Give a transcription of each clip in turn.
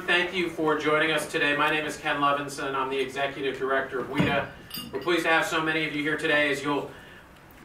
Thank you for joining us today. My name is Ken Levinson. I'm the Executive Director of WITA. We're pleased to have so many of you here today. As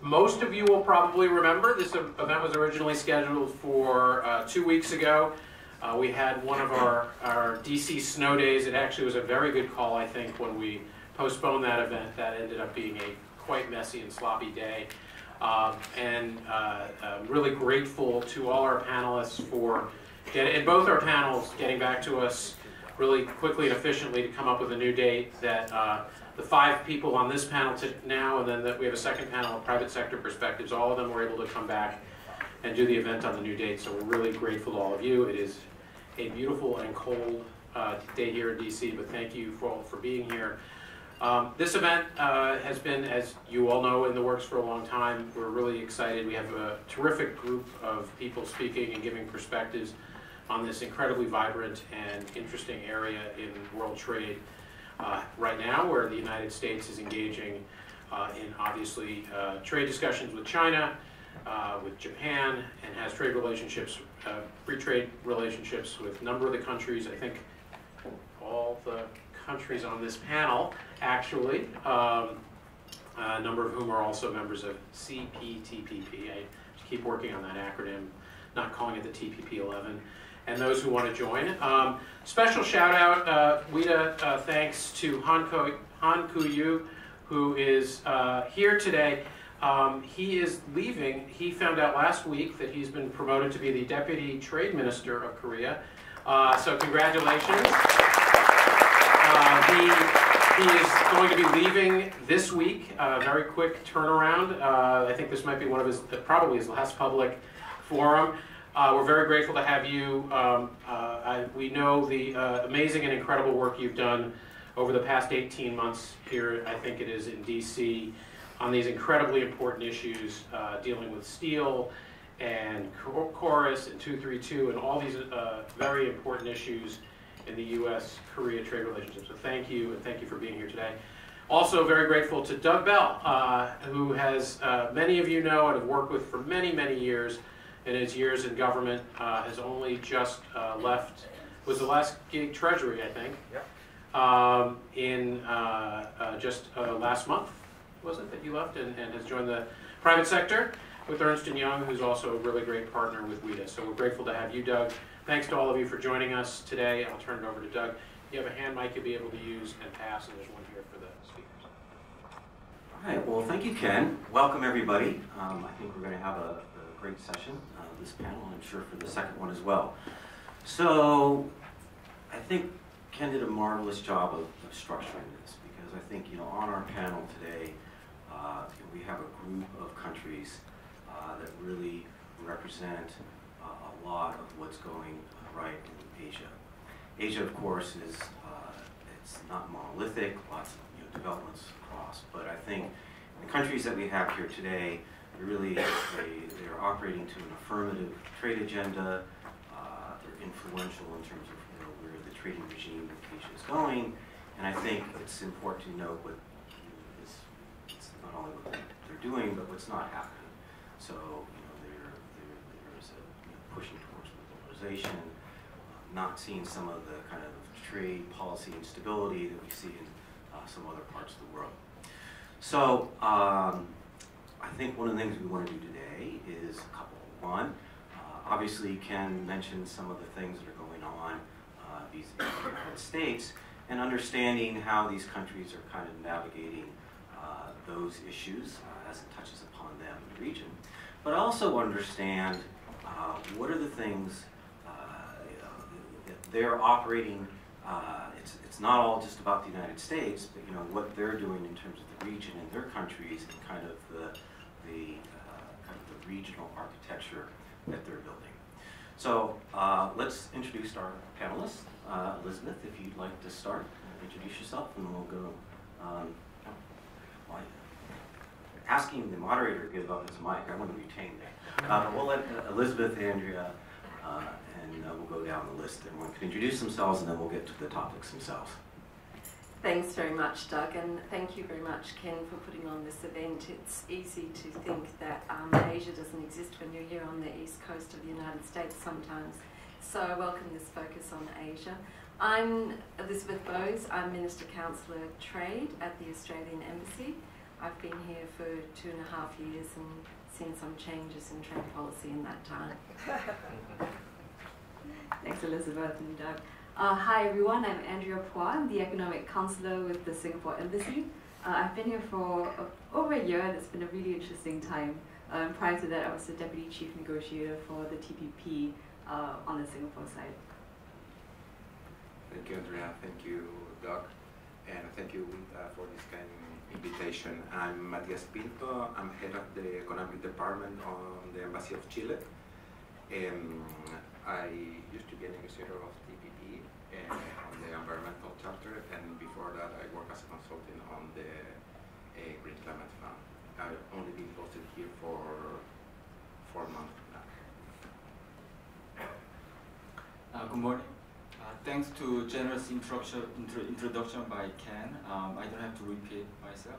most of you will probably remember, this event was originally scheduled for 2 weeks ago. We had one of our DC snow days. It actually was a very good call, I think, when we postponed that event. That ended up being a quite messy and sloppy day. Really grateful to all our panelists for in both our panels getting back to us really quickly and efficiently to come up with a new date that the 5 people on this panel now, and then that we have a second panel of private sector perspectives, all of them were able to come back and do the event on the new date. So we're really grateful to all of you. It is a beautiful and cold day here in DC, but thank you for being here. This event has been, as you all know, in the works for a long time. We're really excited. We have a terrific group of people speaking and giving perspectives on this incredibly vibrant and interesting area in world trade right now, where the United States is engaging in obviously trade discussions with China, with Japan, and has trade relationships, free trade relationships with a number of the countries. I think all the countries on this panel, actually, a number of whom are also members of CPTPP. I keep working on that acronym, not calling it the TPP-11. And those who want to join. Special shout out, WITA, thanks to Han Ku-yu, who is here today. He is leaving. He found out last week that he's been promoted to be the Deputy Trade Minister of Korea. So congratulations. He is going to be leaving this week, very quick turnaround. I think this might be one of his, probably his last public forum. We're very grateful to have you. We know the amazing and incredible work you've done over the past 18 months here, I think it is, in DC, on these incredibly important issues dealing with steel and Chorus and 232 and all these very important issues in the U.S.-Korea trade relationship. So thank you, and thank you for being here today. Also very grateful to Doug Bell, who has, many of you know and have worked with for many, many years. In his years in government, has only just left, was the last gig Treasury, I think, in just last month, was it, that you left, and has joined the private sector with Ernst & Young, who's also a really great partner with WITA. So we're grateful to have you, Doug. Thanks to all of you for joining us today. I'll turn it over to Doug. You have a hand mic you'll be able to use and pass, and there's one here for the speakers. All right, well, thank you, Ken. Welcome, everybody. I think we're going to have a great session, this panel, and I'm sure for the second one as well. So I think Ken did a marvelous job of structuring this, because I think, on our panel today, we have a group of countries that really represent a lot of what's going right in Asia. Asia, of course, is it's not monolithic, lots of developments across, but I think the countries that we have here today, they're operating to an affirmative trade agenda. They're influential in terms of where the trading regime in Asia is going, and I think it's important to note what it's not only what they're doing, but what's not happening. So there's a pushing towards globalization, not seeing some of the kind of trade policy instability that we see in some other parts of the world. So. I think one of the things we want to do today is a couple. One, obviously Ken mentioned some of the things that are going on vis-a-vis the United States, and understanding how these countries are kind of navigating those issues as it touches upon them in the region. But also understand what are the things that they're operating. It's not all just about the United States, but what they're doing in terms of the region and their countries, and kind of the regional architecture that they're building. So let's introduce our panelists. Elizabeth, if you'd like to start, introduce yourself, and we'll go. Asking the moderator to give up his mic, I want to retain that. We'll let Elizabeth, Andrea, and we'll go down the list. Everyone can introduce themselves, and then we'll get to the topics themselves. Thanks very much, Doug, and thank you very much, Ken, for putting on this event. It's easy to think that Asia doesn't exist when you're here on the east coast of the United States sometimes. So I welcome this focus on Asia. I'm Elizabeth Bowes. I'm Minister Councillor Trade at the Australian Embassy. I've been here for 2.5 years and seen some changes in trade policy in that time. Thanks, Elizabeth and Doug. Hi everyone, I'm Andrea Phua. I'm the Economic Councillor with the Singapore Embassy. I've been here for over a year and it's been a really interesting time. Prior to that, I was the Deputy Chief Negotiator for the TPP on the Singapore side. Thank you, Andrea. Thank you, Doug. And thank you, WITA, for this kind of invitation. I'm Matias Pinto. I'm head of the Economic Department on the Embassy of Chile. I used to be a negotiator of TPP on the environmental charter, and before that I worked as a consultant on the Green Climate Fund. I've only been posted here for 4 months now. Good morning. Thanks to generous introduction by Ken, I don't have to repeat myself.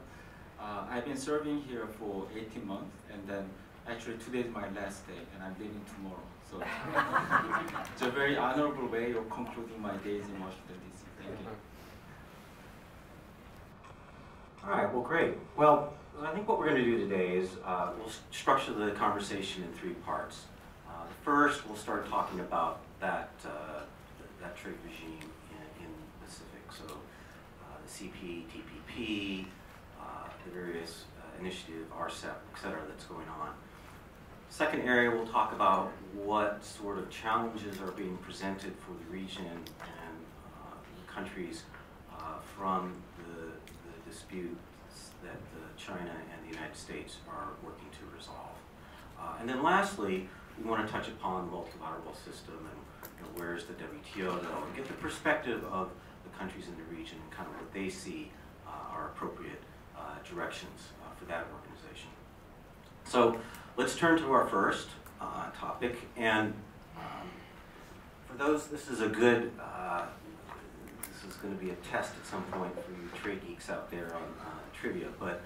I've been serving here for 18 months, and then actually today is my last day, and I'm leaving tomorrow. So it's a very honorable way of concluding my days in Washington, D.C. Thank you. All right, well, great. Well, I think what we're going to do today is we'll structure the conversation in 3 parts. First, we'll start talking about that trade regime in the Pacific. So the CPTPP, the various initiative, RCEP, et cetera, that's going on. Second area, we'll talk about what sort of challenges are being presented for the region and the countries from the disputes that China and the United States are working to resolve. And then lastly, we want to touch upon the multilateral system and where's the WTO and get the perspective of the countries in the region and kind of what they see are appropriate directions for that organization. So let's turn to our first topic, and for those, this is a good, this is going to be a test at some point for you trade geeks out there on trivia, but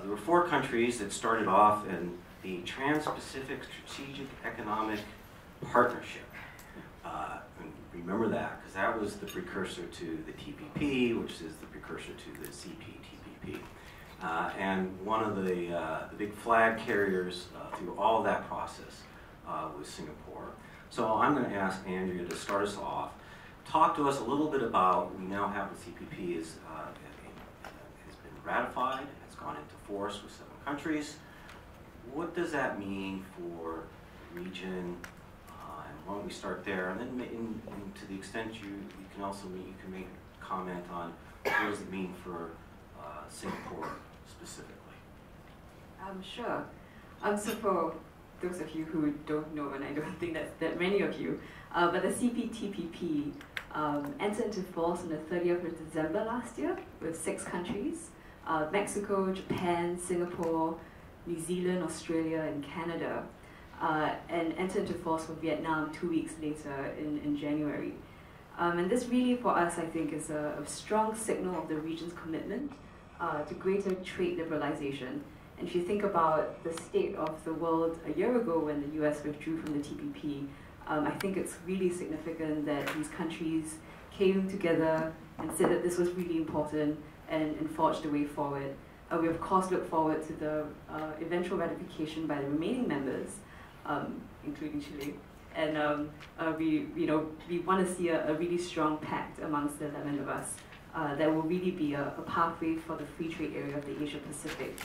there were 4 countries that started off in the Trans-Pacific Strategic Economic Partnership. And remember that, because that was the precursor to the TPP, which is the precursor to the CPTPP. And one of the big flag carriers through all that process was Singapore. So I'm going to ask Andrea to start us off. Talk to us a little bit about, we now have the CPP has been ratified, it's gone into force with 7 countries. What does that mean for the region? And why don't we start there? And then to the extent you can also make a comment on what does it mean for Singapore specifically? Sure. So for those of you who don't know, and I don't think that many of you, but the CPTPP entered into force on the 30th of December last year with 6 countries, Mexico, Japan, Singapore, New Zealand, Australia, and Canada, and entered into force for Vietnam 2 weeks later in January. And this really, for us, I think, is a strong signal of the region's commitment to greater trade liberalization. And if you think about the state of the world a year ago when the US withdrew from the TPP, I think it's really significant that these countries came together and said that this was really important and forged a way forward. We of course look forward to the eventual ratification by the remaining members, including Chile. And we want to see a really strong pact amongst the 11 of us that will really be a pathway for the free trade area of the Asia Pacific.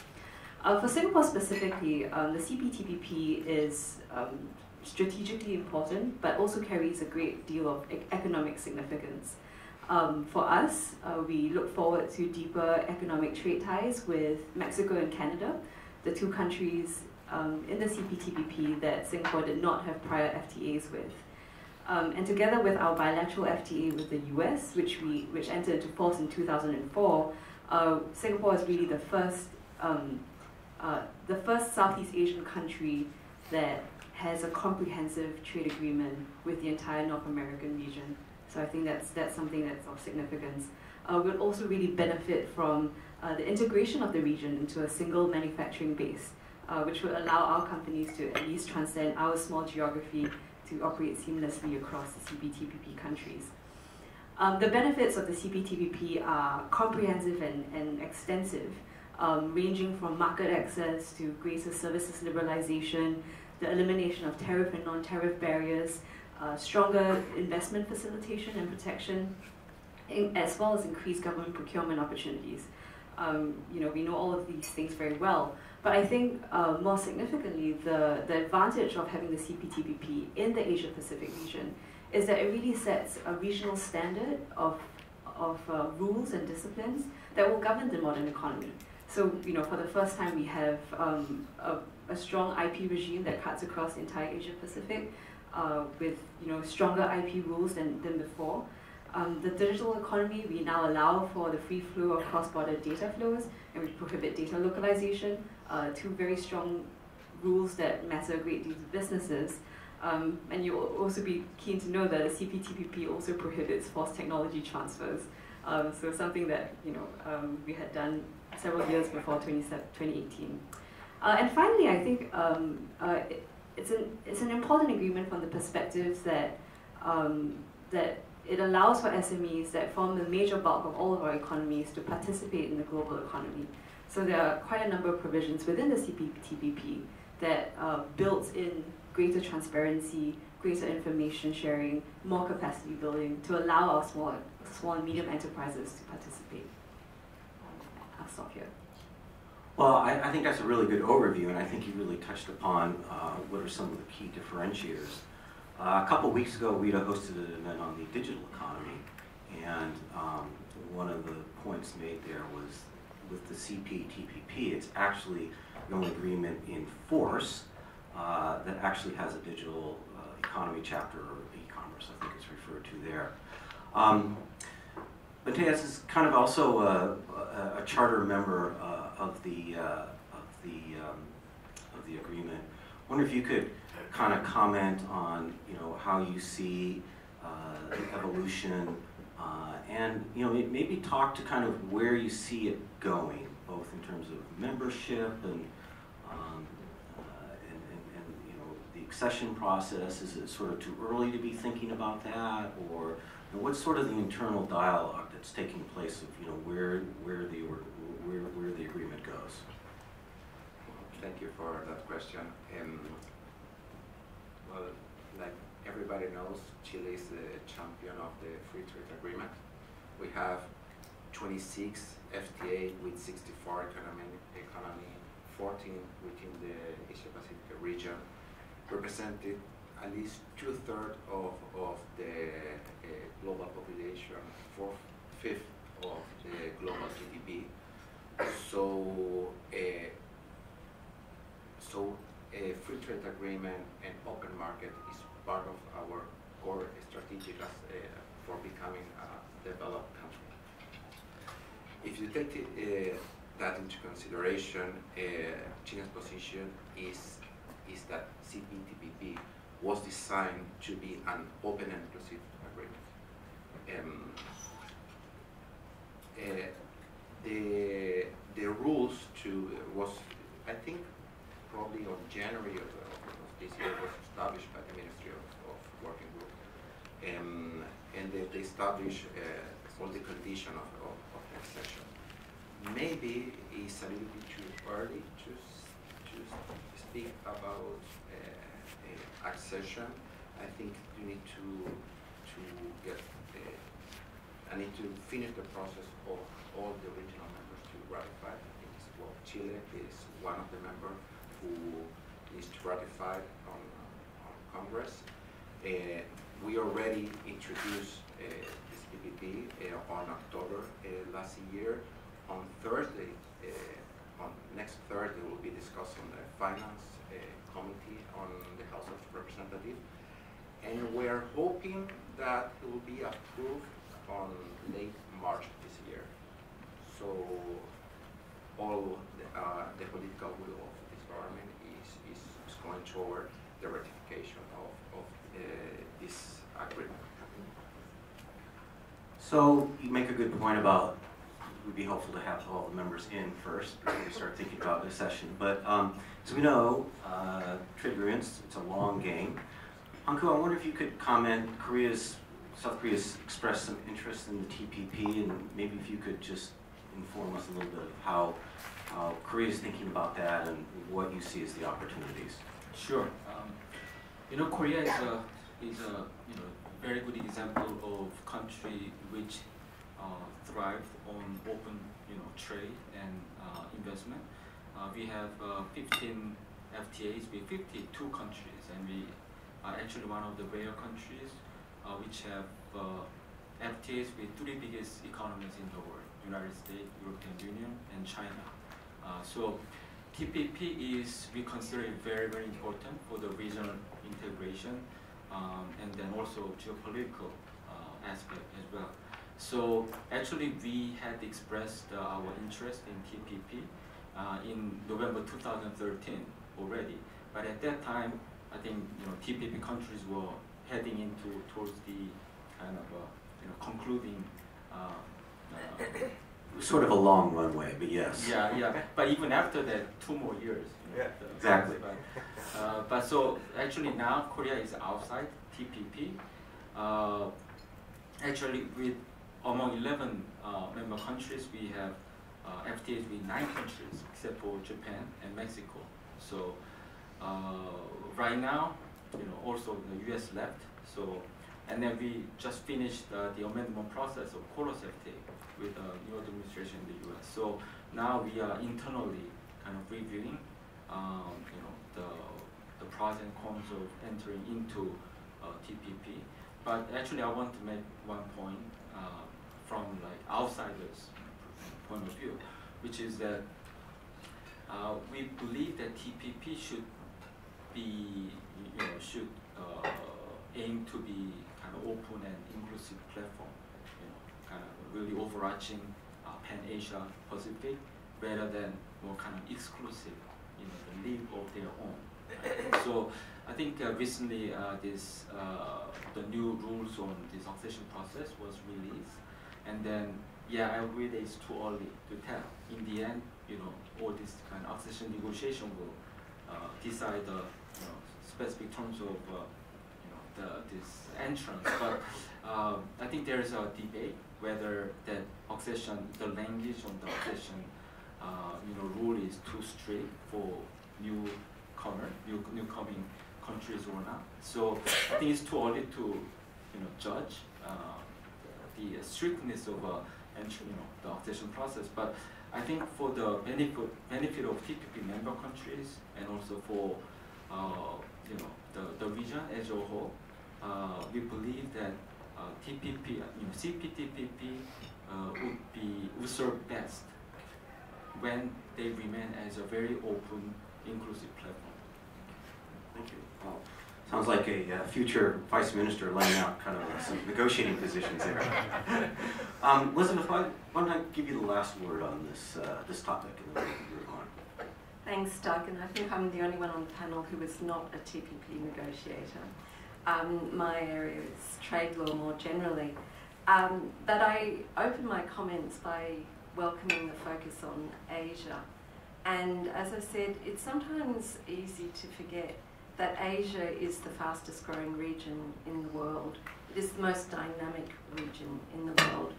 For Singapore specifically, the CPTPP is strategically important, but also carries a great deal of economic significance. For us, we look forward to deeper economic trade ties with Mexico and Canada, the 2 countries in the CPTPP that Singapore did not have prior FTAs with. And together with our bilateral FTA with the US, which entered into force in 2004, Singapore is really the first Southeast Asian country that has a comprehensive trade agreement with the entire North American region. So I think that's something that's of significance. We'll also really benefit from the integration of the region into a single manufacturing base, which will allow our companies to at least transcend our small geography to operate seamlessly across the CPTPP countries. The benefits of the CPTPP are comprehensive and extensive, ranging from market access to greater services liberalization, the elimination of tariff and non-tariff barriers, stronger investment facilitation and protection, as well as increased government procurement opportunities. We know all of these things very well, but I think more significantly, the advantage of having the CPTPP in the Asia-Pacific region is that it really sets a regional standard of rules and disciplines that will govern the modern economy. So, for the first time, we have a strong IP regime that cuts across the entire Asia-Pacific with, stronger IP rules than before. The digital economy, we now allow for the free flow of cross-border data flows, and we prohibit data localization, two very strong rules that matter a great deal to businesses. And you'll also be keen to know that the CPTPP also prohibits forced technology transfers. So something that we had done several years before 2018. And finally, I think it's an important agreement from the perspective that it allows for SMEs that form the major bulk of all of our economies to participate in the global economy. So there are quite a number of provisions within the CPTPP that builds in greater transparency, greater information sharing, more capacity building to allow our small and medium enterprises to participate. I'll stop here. Well, I think that's a really good overview, and I think you really touched upon what are some of the key differentiators. A couple weeks ago, WITA hosted an event on the digital economy, and one of the points made there was with the CPTPP, it's actually the only agreement in force that actually has a digital economy chapter, or e-commerce, I think it's referred to there. Matthias is kind of also a charter member of the agreement. I wonder if you could kind of comment on how you see the evolution, and maybe talk to kind of where you see it going, both in terms of membership and the accession process. Is it sort of too early to be thinking about that, or what's sort of the internal dialogue that's taking place of where the agreement goes? Thank you for that question. Well, like everybody knows, Chile is the champion of the free trade agreement. We have 26 FTA with 64 economy, 14 within the Asia-Pacific region, represented at least 2/3 of the global population, 4/5 of the global GDP. So a free trade agreement and open market is part of our core strategy for becoming a developed country. If you take that into consideration, Chile's position is that CPTPP was designed to be an open and inclusive agreement. The rules was, I think, probably on January of this year, was established by the Ministry of Working Group, and they established all the conditions of accession. Maybe it's a little bit too early to speak about accession. I think you need to get. I need to finish the process of all the regional members to ratify. I think Chile is one of the members who is to ratify on Congress. We already introduced this PPP on October last year. On Thursday, next Thursday, will be discussed on the Finance Committee on the House of Representatives, and we're hoping that it will be approved on late March this year. So all the political will of this government is going toward the ratification of this agreement. So you make a good point about it would be helpful to have all the members in first before we start thinking about this session. But as we know, trade agreements, it's a long game. Hanku, I wonder if you could comment. South Korea's expressed some interest in the TPP, and maybe if you could just inform us a little bit of how Korea is thinking about that and what you see as the opportunities. Sure. Korea is a very good example of country which thrived on open trade and investment. We have 15 FTAs with 52 countries, and we are actually one of the rare countries which have FTAs with 3 biggest economies in the world: United States, European Union, and China. So TPP is, we consider it very, very important for the regional integration and then also geopolitical aspect as well. So actually we had expressed our interest in TPP in November 2013 already, but at that time I think TPP countries were heading towards the kind of concluding sort of a long runway, but yes. Yeah. But even after that, 2 more years. Exactly. But so actually now Korea is outside TPP. Actually, with among 11 member countries, we have FTAs with 9 countries except for Japan and Mexico. So right now, also the US left. So and then we just finished the amendment process of Colos FTA with the new administration in the US. So now we are internally kind of reviewing, the pros and cons of entering into TPP. But actually, I want to make one point from like outsiders' point of view, which is that we believe that TPP should be, should aim to be kind of open and inclusive platform, kind of really overarching pan-Asia Pacific, rather than more kind of exclusive, the league of their own. Right? So I think recently the new rules on the succession process was released, and then I agree that it's too early to tell. In the end, all this kind of accession negotiation will decide the specific terms of this entrance. But I think there is a debate whether that accession, the language on the accession, rule is too strict for newcoming countries or not. So I think it's too early to judge the strictness of the accession process. But I think for the benefit of TPP member countries and also for the region as a whole, we believe that TPP, CPTPP would serve best when they remain as a very open, inclusive platform. Thank you. Well, sounds like a future vice minister laying out kind of some negotiating positions there. Elizabeth, why don't I give you the last word on this topic, and then we can move on. Thanks, Doug, and I think I'm the only one on the panel who is not a TPP negotiator. My area is trade law more generally. But I open my comments by welcoming the focus on Asia. And as I said, it's sometimes easy to forget that Asia is the fastest growing region in the world. It is the most dynamic region in the world.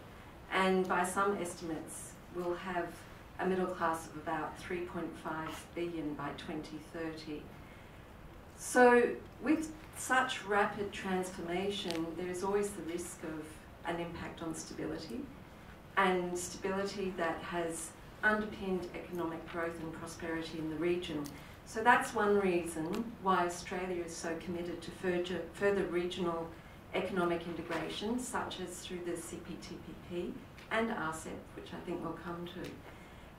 And by some estimates, we'll have a middle class of about 3.5 billion by 2030. So with such rapid transformation, there is always the risk of an impact on stability, and stability that has underpinned economic growth and prosperity in the region. So that's one reason why Australia is so committed to further regional economic integration, such as through the CPTPP and ASEAN, which I think we'll come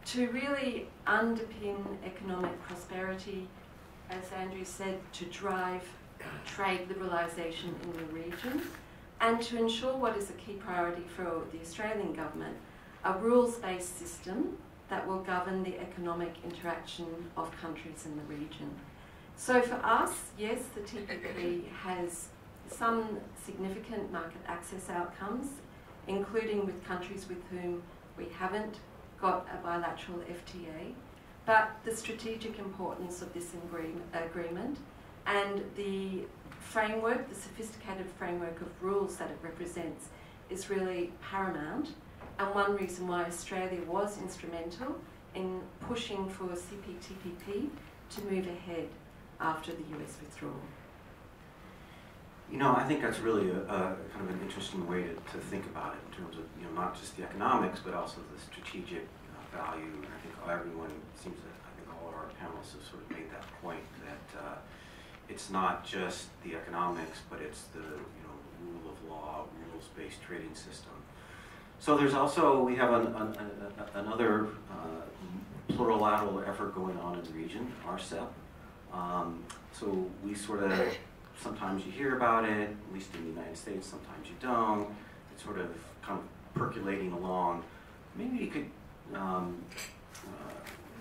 to really underpin economic prosperity, as Andrew said, to drive trade liberalisation in the region, and to ensure what is a key priority for the Australian government, a rules-based system that will govern the economic interaction of countries in the region. So for us, yes, the TPP has some significant market access outcomes, including with countries with whom we haven't got a bilateral FTA, but the strategic importance of this agreement and the framework, the sophisticated framework of rules that it represents is really paramount, and one reason why Australia was instrumental in pushing for CPTPP to move ahead after the US withdrawal. You know, I think that's really a kind of an interesting way to think about it in terms of, you know, not just the economics, but also the strategic value. And I think everyone seems to, I think all of our panelists have sort of made that point that it's not just the economics, but it's the, you know, rule of law, rules-based trading system. So there's also, we have another plurilateral effort going on in the region, RCEP. So we sort of, sometimes you hear about it, at least in the United States, sometimes you don't. It's sort of kind of percolating along. Maybe you could,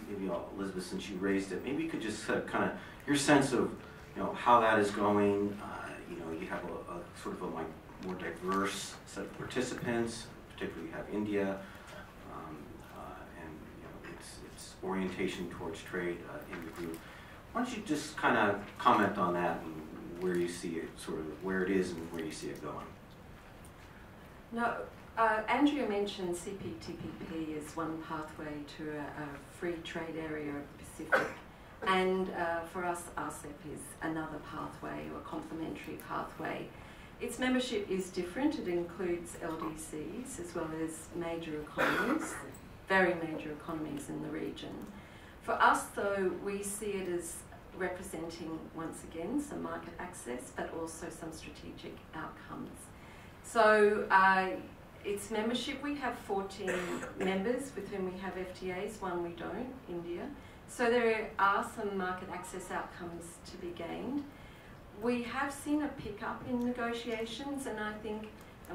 maybe Elizabeth, since you raised it, maybe you could just kind of, your sense of, you know, how that is going. You know, you have a sort of a more diverse set of participants, particularly you have India, and you know, its orientation towards trade in the group. Why don't you just kind of comment on that and where you see it, sort of where it is and where you see it going? No, Andrea mentioned CPTPP as one pathway to a free trade area of the Pacific, and for us, RCEP is another pathway or complementary pathway. Its membership is different. It includes LDCs as well as major economies, very major economies in the region. For us, though, we see it as representing, once again, some market access, but also some strategic outcomes. So its membership, we have 14 members with whom we have FTAs, one we don't, India. So there are some market access outcomes to be gained. We have seen a pickup in negotiations, and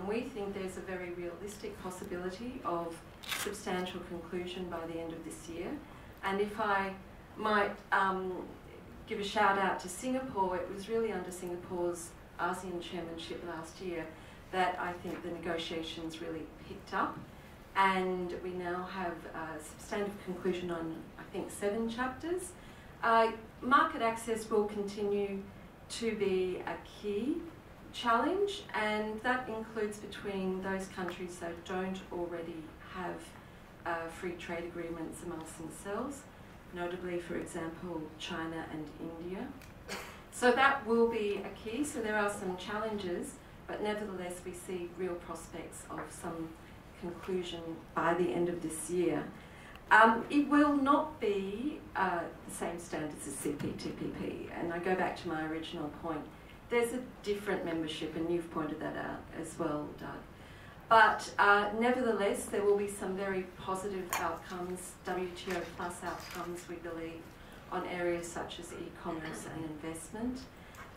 we think there's a very realistic possibility of substantial conclusion by the end of this year. And if I might give a shout out to Singapore, it was really under Singapore's ASEAN chairmanship last year that I think the negotiations really picked up, and we now have a substantive conclusion on, I think, 7 chapters. Market access will continue to be a key challenge, and that includes between those countries that don't already have free trade agreements amongst themselves, notably, for example, China and India. So that will be a key. So there are some challenges, but nevertheless we see real prospects of some conclusion by the end of this year. It will not be the same standards as CPTPP, and I go back to my original point. There's a different membership, and you've pointed that out as well, Doug. But nevertheless, there will be some very positive outcomes, WTO plus outcomes, we believe, on areas such as e-commerce and investment.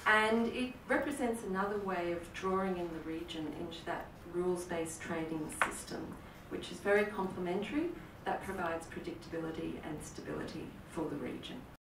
And it represents another way of drawing in the region into that rules-based trading system, which is very complementary, that provides predictability and stability for the region.